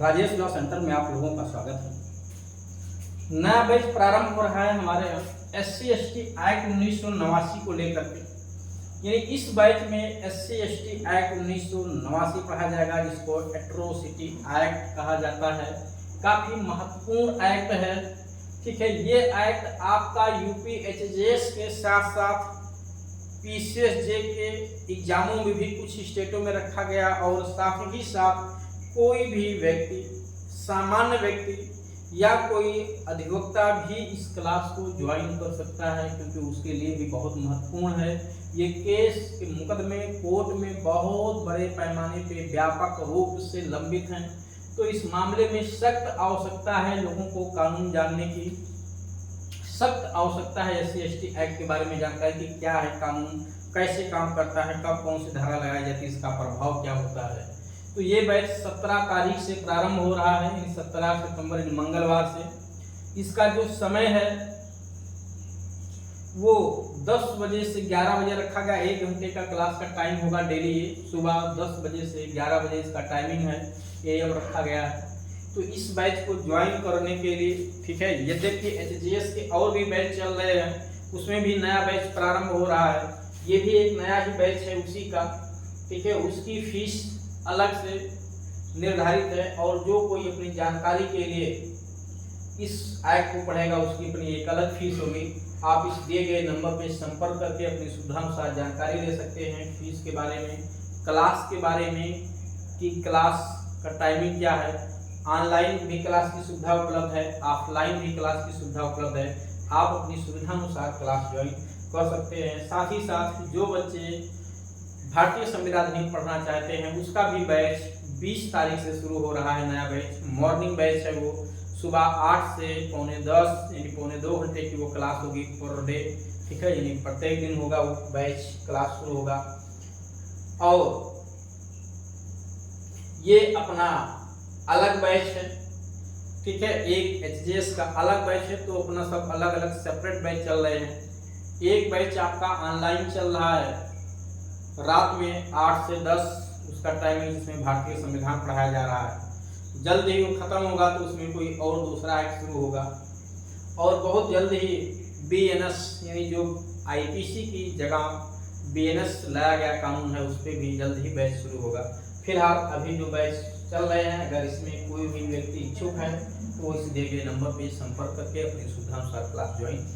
Rajesh law centre में आप लोगों का स्वागत है। नया बैच प्रारंभ हो रहा है हमारे यहाँ SC/ST एक्ट 1989 को लेकर के। यानी इस बैच में SC/ST एक्ट 1989 पढ़ा जाएगा, जिसको एट्रोसिटी एक्ट कहा जाता है। काफी महत्वपूर्ण एक्ट है, ठीक है। ये एक्ट आपका UPHJS के साथ साथ PCSJ के एग्जामों में भी कुछ स्टेटों में रखा गया, और साथ ही साथ कोई भी व्यक्ति, सामान्य व्यक्ति या कोई अधिवक्ता भी इस क्लास को ज्वाइन कर सकता है, क्योंकि उसके लिए भी बहुत महत्वपूर्ण है। ये केस के मुकदमे कोर्ट में बहुत बड़े पैमाने पे व्यापक रूप से लंबित हैं, तो इस मामले में सख्त आवश्यकता है लोगों को कानून जानने की, सख्त आवश्यकता है SC/ST एक्ट के बारे में जानकारी की, क्या है कानून, कैसे काम करता है, कब कौन सी धारा लगाई जाती है, इसका प्रभाव क्या होता है। तो ये बैच 17 तारीख से प्रारंभ हो रहा है, 17 सितंबर मंगलवार से। इसका जो समय है वो 10 बजे से 11 बजे रखा गया। 1 घंटे का क्लास का टाइम होगा डेली। सुबह 10 बजे से 11 बजे इसका टाइमिंग है, AM रखा गया है। तो इस बैच को ज्वाइन करने के लिए, ठीक है, यद्यपि HGS के और भी बैच चल रहे हैं, उसमें भी नया बैच प्रारंभ हो रहा है। ये भी एक नया ही बैच है उसी का, ठीक है। उसकी फीस अलग से निर्धारित है, और जो कोई अपनी जानकारी के लिए इस एक्ट को पढ़ेगा उसकी अपनी एक अलग फीस होगी। आप इस दिए गए नंबर पे संपर्क करके अपनी सुविधानुसार जानकारी ले सकते हैं, फीस के बारे में, क्लास के बारे में कि क्लास का टाइमिंग क्या है। ऑनलाइन भी क्लास की सुविधा उपलब्ध है, ऑफलाइन भी क्लास की सुविधा उपलब्ध है। आप अपनी सुविधानुसार क्लास ज्वाइन कर सकते हैं। साथ ही साथ जो बच्चे भारतीय संविधान नहीं पढ़ना चाहते हैं, उसका भी बैच 20 तारीख से शुरू हो रहा है। नया बैच मॉर्निंग बैच है, वो सुबह 8 से पौने 10 यानी पौने 2 घंटे की वो क्लास होगी पर डे, ठीक है। यानी प्रत्येक दिन होगा वो बैच क्लास शुरू होगा। और ये अपना अलग बैच है, ठीक है। एक HGS का अलग बैच है, तो अपना सब अलग अलग सेपरेट बैच चल रहे हैं। एक बैच आपका ऑनलाइन चल रहा है रात में 8 से 10 उसका टाइमिंग, जिसमें भारतीय संविधान पढ़ाया जा रहा है। जल्द ही वो खत्म होगा तो उसमें कोई और दूसरा एक्ट शुरू होगा, और बहुत जल्द ही BNS यानी जो IPC की जगह BNS लाया गया कानून है, उस पर भी जल्द ही बैच शुरू होगा। फिलहाल अभी जो बैच चल रहे हैं, अगर इसमें कोई भी व्यक्ति इच्छुक है तो वो इस दिए गए नंबर पर संपर्क करके अपनी सुविधानुसार क्लास ज्वाइन